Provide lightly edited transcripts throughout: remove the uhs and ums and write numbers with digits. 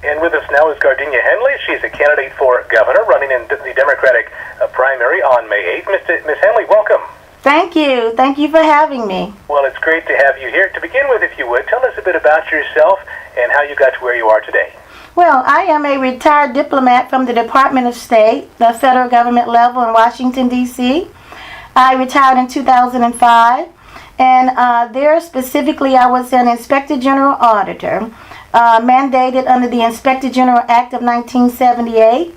And with us now is Gardenia Henley. She's a candidate for governor running in the Democratic primary on May 8th. Ms. Henley, welcome. Thank you. Thank you for having me. Well, it's great to have you here. To begin with, if you would, tell us a bit about yourself and how you got to where you are today. Well, I am a retired diplomat from the Department of State, the federal government level in Washington, D.C. I retired in 2005, and there specifically I was an Inspector General Auditor, mandated under the Inspector General Act of 1978.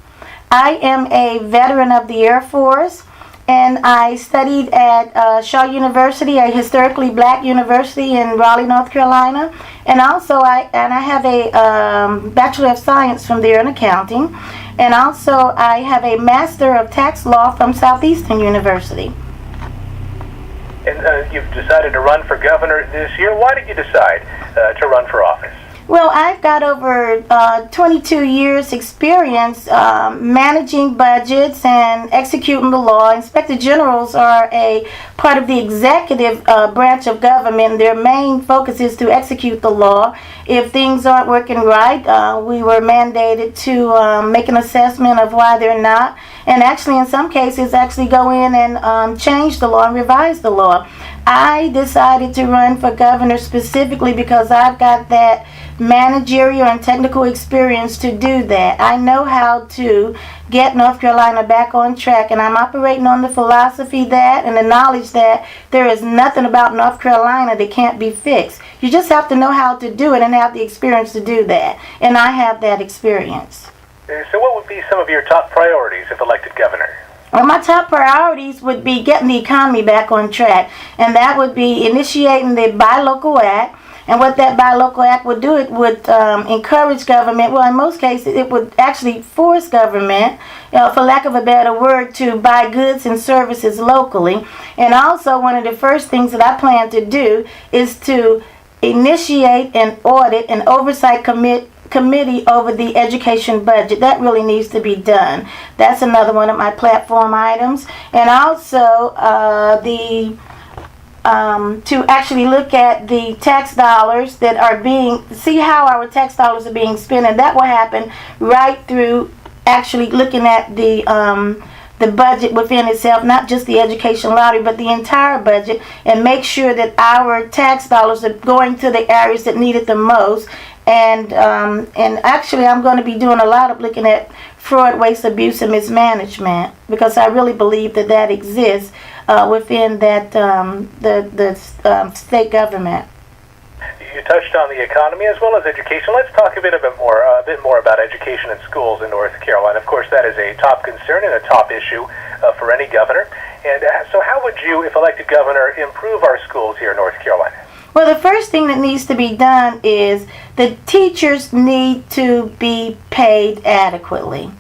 I am a veteran of the Air Force, and I studied at Shaw University, a historically black university in Raleigh, North Carolina. And also I have a Bachelor of Science from there in accounting. And also I have a Master of Tax Law from Southeastern University. And you've decided to run for governor this year. Why did you decide to run for office? Well, I've got over 22 years experience managing budgets and executing the law. Inspector Generals are a part of the executive branch of government. Their main focus is to execute the law. If things aren't working right, we were mandated to make an assessment of why they're not. And actually, in some cases, actually go in and change the law and revise the law. I decided to run for governor specifically because I've got that managerial and technical experience to do that. I know how to get North Carolina back on track, and I'm operating on the philosophy that and the knowledge that there is nothing about North Carolina that can't be fixed. You just have to know how to do it and have the experience to do that, and I have that experience. So what would be some of your top priorities if elected governor? Well, my top priorities would be getting the economy back on track, and that would be initiating the Buy Local Act. And what that Buy Local Act would do, it would encourage government, well, in most cases, it would actually force government, for lack of a better word, to buy goods and services locally. And also, one of the first things that I plan to do is to initiate and audit an oversight committee over the education budget. That really needs to be done. That's another one of my platform items. And also, to actually look at the tax dollars that are see how our tax dollars are being spent, and that will happen right through actually looking at the budget within itself, not just the education lottery, but the entire budget, and make sure that our tax dollars are going to the areas that need it the most. And actually, I'm going to be doing a lot of looking at fraud, waste, abuse, and mismanagement, because I really believe that exists within that the state government. You touched on the economy as well as education. Let's talk a bit more about education and schools in North Carolina. Of course, that is a top concern and a top issue for any governor. And so how would you, if elected governor, improve our schools here in North Carolina? Well, the first thing that needs to be done is the teachers need to be paid adequately.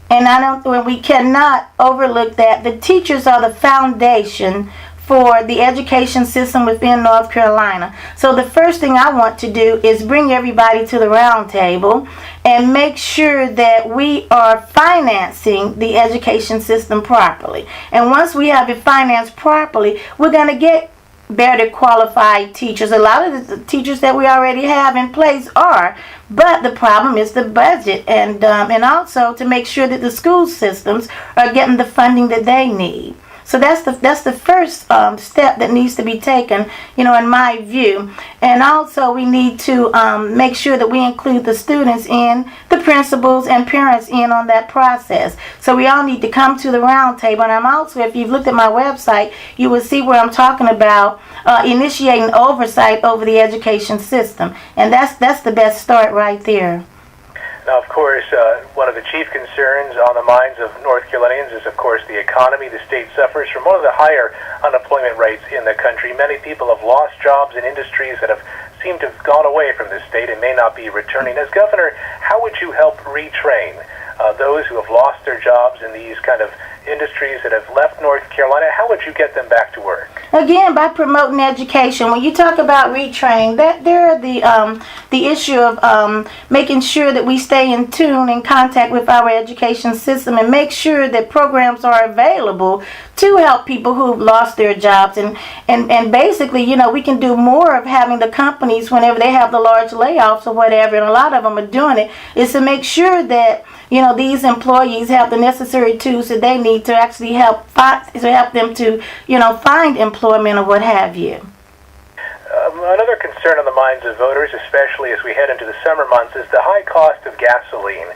And we cannot overlook that. The teachers are the foundation for the education system within North Carolina. So the first thing I want to do is bring everybody to the round table and make sure that we are financing the education system properly. And once we have it financed properly, we're going to get better qualified teachers. A lot of the teachers that we already have in place are, but the problem is the budget, and also to make sure that the school systems are getting the funding that they need. So that's the first step that needs to be taken, in my view. And also we need to make sure that we include the students in, the principals and parents in on that process. So we all need to come to the round table. And I'm also, if you've looked at my website, you will see where I'm talking about initiating oversight over the education system. And that's the best start right there. Now, of course, one of the chief concerns on the minds of North Carolinians is, of course, the economy. The state suffers from one of the higher unemployment rates in the country. Many people have lost jobs in industries that have seemed to have gone away from the state and may not be returning. As governor, how would you help retrain those who have lost their jobs in these kind of industries that have left North Carolina? How would you get them back to work? Again, by promoting education. When you talk about retrain, that there are the issue of making sure that we stay in tune, in contact with our education system, and make sure that programs are available to help people who've lost their jobs. And basically, you know, we can do more of having the companies, whenever they have the large layoffs or whatever, and a lot of them are doing it, is to make sure that, you know, these employees have the necessary tools that they need to actually help them to, you know, find employment or what have you. Another concern on the minds of voters, especially as we head into the summer months, is the high cost of gasoline.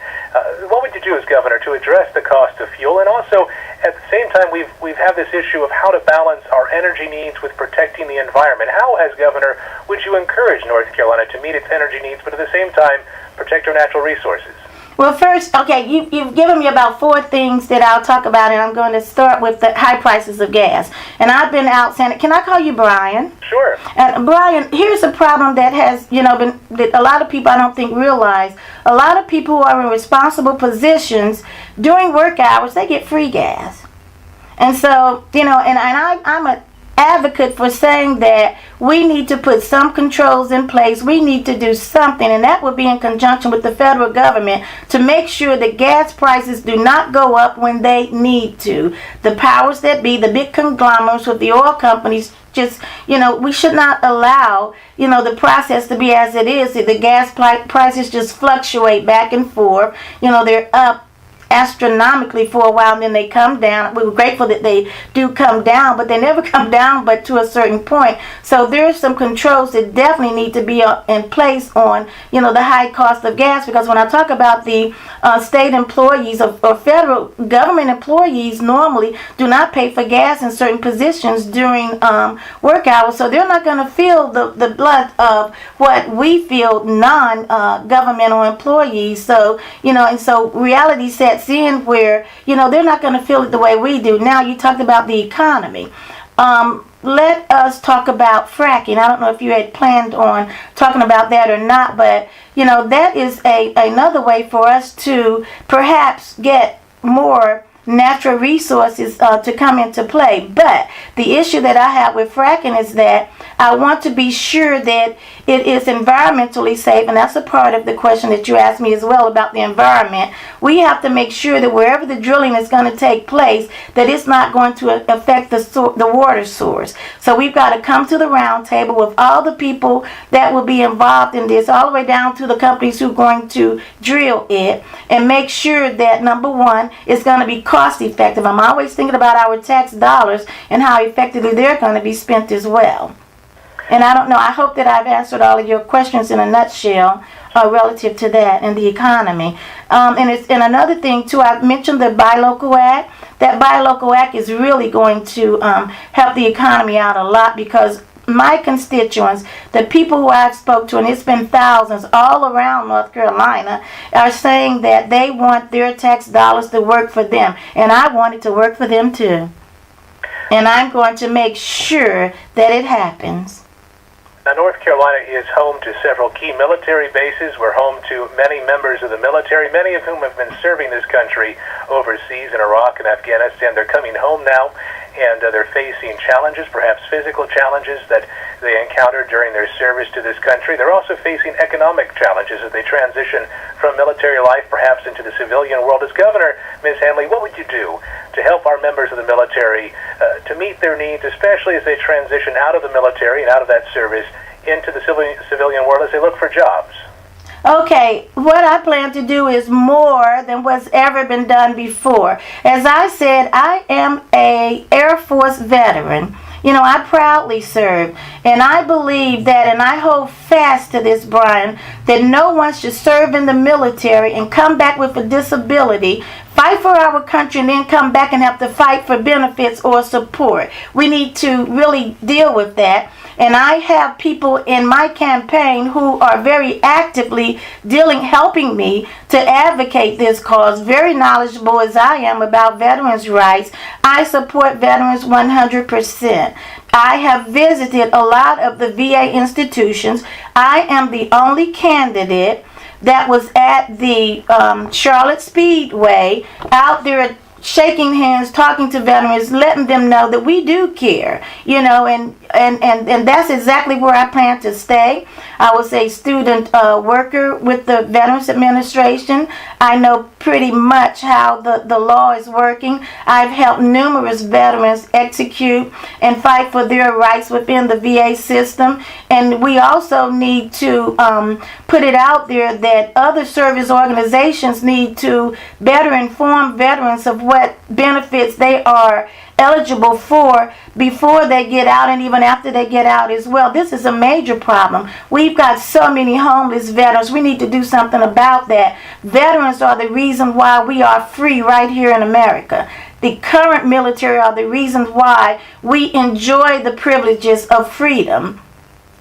What would you do as governor to address the cost of fuel? And also, at the same time, we've had this issue of how to balance our energy needs with protecting the environment. How, as governor, would you encourage North Carolina to meet its energy needs, but at the same time, protect our natural resources? Well, first, okay, you've given me about 4 things that I'll talk about, and I'm going to start with the high prices of gas. And I've been out saying, can I call you Brian? Sure. And Brian, here's a problem that has, you know, that a lot of people I don't think realize. A lot of people who are in responsible positions during work hours, they get free gas. And so, you know, and I'm a advocate for saying that we need to put some controls in place. We need to do something, and that would be in conjunction with the federal government to make sure that gas prices do not go up when they need to. The powers that be, the big conglomerates with the oil companies, just, you know, we should not allow, you know, the process to be as it is. The gas prices just fluctuate back and forth. You know, they're up astronomically for a while, and then they come down. We were grateful that they do come down, but they never come down but to a certain point. So there's some controls that definitely need to be in place on, you know, the high cost of gas, because when I talk about the state employees or federal government employees normally do not pay for gas in certain positions during work hours, so they're not going to feel the blood of what we feel non-governmental employees. So, you know, and so reality sets in where, you know, they're not going to feel it the way we do. Now, you talked about the economy. Let us talk about fracking. I don't know if you had planned on talking about that or not, but, you know, that is another way for us to perhaps get more natural resources to come into play. But the issue that I have with fracking is that I want to be sure that it is environmentally safe, and that's a part of the question that you asked me as well about the environment. We have to make sure that wherever the drilling is going to take place, that it's not going to affect the water source. So we've got to come to the round table with all the people that will be involved in this, all the way down to the companies who are going to drill it, and make sure that, number one, it's going to be cost effective. I'm always thinking about our tax dollars and how effectively they're going to be spent as well. And I don't know, I hope that I've answered all of your questions in a nutshell relative to that and the economy. And another thing too, I mentioned the Buy Local Act. That Buy Local Act is really going to help the economy out a lot, because my constituents, the people who I've spoke to, and it's been thousands all around North Carolina, are saying that they want their tax dollars to work for them. And I want it to work for them too. And I'm going to make sure that it happens. Now, North Carolina is home to several key military bases. We're home to many members of the military, many of whom have been serving this country overseas in Iraq and Afghanistan. They're coming home now, and they're facing challenges, perhaps physical challenges that they encountered during their service to this country. They're also facing economic challenges as they transition from military life perhaps into the civilian world. As governor, Ms. Hanley, what would you do to help our members of the military to meet their needs, especially as they transition out of the military and out of that service into the civilian world as they look for jobs? Okay, what I plan to do is more than what's ever been done before. As I said, I am an Air Force veteran. You know, I proudly served, and I believe that, and I hold fast to this, Brian, that no one should serve in the military and come back with a disability, fight for our country, and then come back and have to fight for benefits or support. We need to really deal with that. And I have people in my campaign who are very actively helping me to advocate this cause, very knowledgeable as I am about veterans' rights. I support veterans 100%. I have visited a lot of the VA institutions. I am the only candidate that was at the Charlotte Speedway out there shaking hands, talking to veterans, letting them know that we do care, and that's exactly where I plan to stay. I was a student worker with the Veterans Administration. I know pretty much how the law is working. I've helped numerous veterans execute and fight for their rights within the VA system. And we also need to put it out there that other service organizations need to better inform veterans of what benefits they are eligible for before they get out and even after they get out as well. This is a major problem. We've got so many homeless veterans. We need to do something about that. Veterans are the reason why we are free right here in America. The current military are the reason why we enjoy the privileges of freedom.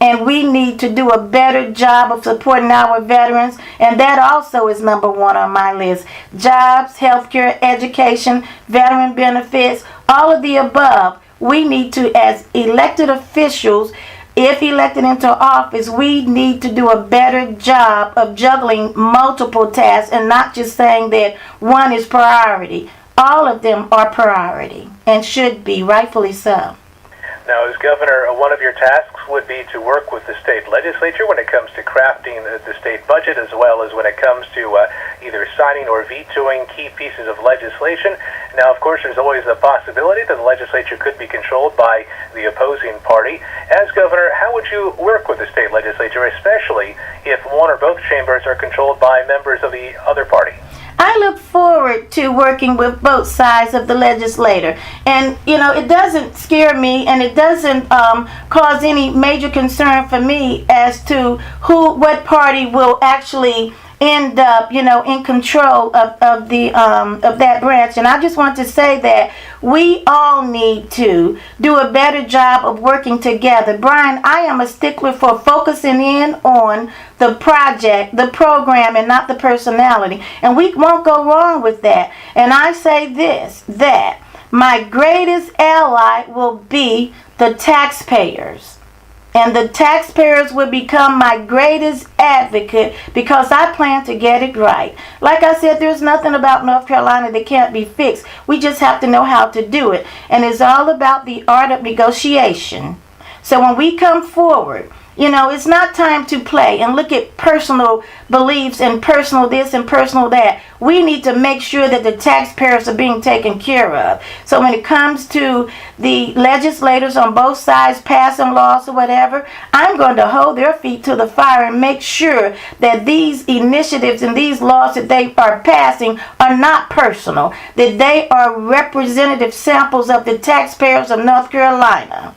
And we need to do a better job of supporting our veterans. And that also is number one on my list. Jobs, healthcare, education, veteran benefits, all of the above. We need to, as elected officials, if elected into office, we need to do a better job of juggling multiple tasks and not just saying that one is priority. All of them are priority and should be, rightfully so. Now, as governor, one of your tasks would be to work with the state legislature when it comes to crafting the state budget, as well as when it comes to either signing or vetoing key pieces of legislation. Now, of course, there's always the possibility that the legislature could be controlled by the opposing party. As governor, how would you work with the state legislature, especially if one or both chambers are controlled by members of the other party? I look forward to working with both sides of the legislature. And, it doesn't scare me and it doesn't cause any major concern for me as to what party will actually end up, in control of that branch. And I just want to say that we all need to do a better job of working together. Brian, I am a stickler for focusing in on the project, the program, and not the personality. And we won't go wrong with that. And I say this, that my greatest ally will be the taxpayers. And the taxpayers will become my greatest advocate because I plan to get it right. Like I said, there's nothing about North Carolina that can't be fixed. We just have to know how to do it. And it's all about the art of negotiation. So when we come forward, it's not time to play and look at personal beliefs and personal this and personal that. We need to make sure that the taxpayers are being taken care of. So when it comes to the legislators on both sides passing laws or whatever, I'm going to hold their feet to the fire and make sure that these initiatives and these laws that they are passing are not personal, that they are representative samples of the taxpayers of North Carolina.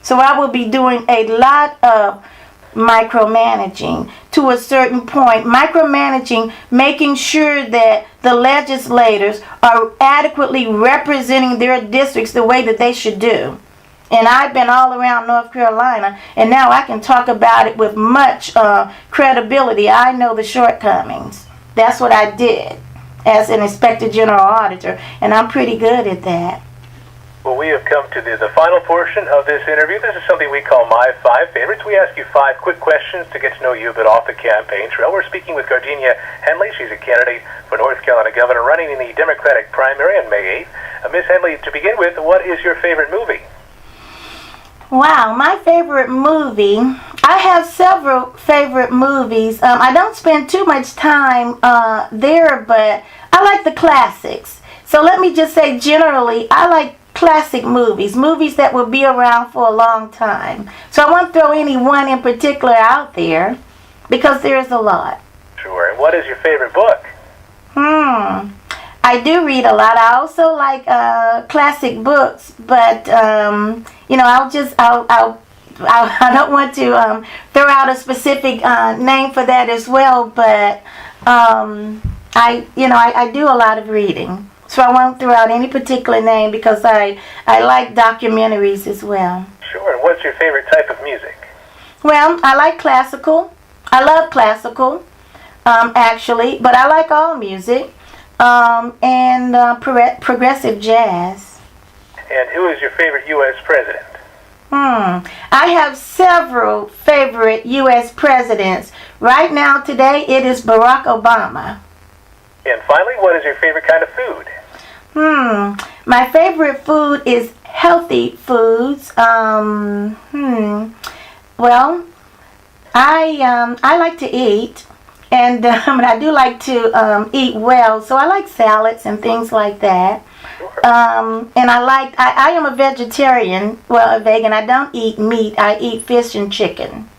So I will be doing a lot of micromanaging to a certain point. Micromanaging, making sure that the legislators are adequately representing their districts the way that they should do. And I've been all around North Carolina, and now I can talk about it with much credibility. I know the shortcomings. That's what I did as an Inspector General Auditor, and I'm pretty good at that. Well, we have come to the final portion of this interview. This is something we call My 5 Favorites. We ask you 5 quick questions to get to know you a bit off the campaign trail. We're speaking with Gardenia Henley. She's a candidate for North Carolina governor running in the Democratic primary on May 8th. Ms. Henley, to begin with, what is your favorite movie? Wow, my favorite movie. I have several favorite movies. I don't spend too much time there, but I like the classics. So let me just say generally, I like classic movies that will be around for a long time. So I won't throw any one in particular out there because there's a lot. Sure. And what is your favorite book? I do read a lot. I also like classic books, but I don't want to throw out a specific name for that as well. But I do a lot of reading. So I won't throw out any particular name because I like documentaries as well. Sure. And what's your favorite type of music? Well, I like classical. I love classical, actually, but I like all music and progressive jazz. And who is your favorite U.S. president? I have several favorite U.S. presidents. Right now, today, it is Barack Obama. And finally, what is your favorite kind of food? My favorite food is healthy foods. Well, I like to eat, and I do like to eat well. So I like salads and things like that. And I am a vegetarian. Well, a vegan. I don't eat meat. I eat fish and chicken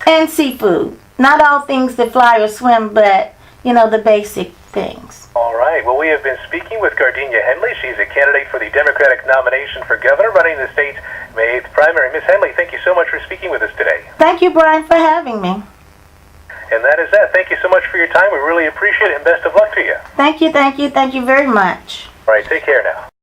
and seafood. Not all things that fly or swim, but the basic things. All right. Well, we have been speaking with Gardenia Henley. She's a candidate for the Democratic nomination for governor running the state's May 8th primary. Miss Henley, thank you so much for speaking with us today. Thank you, Brian, for having me. And that is that. Thank you so much for your time. We really appreciate it, and best of luck to you. Thank you very much. All right. Take care now.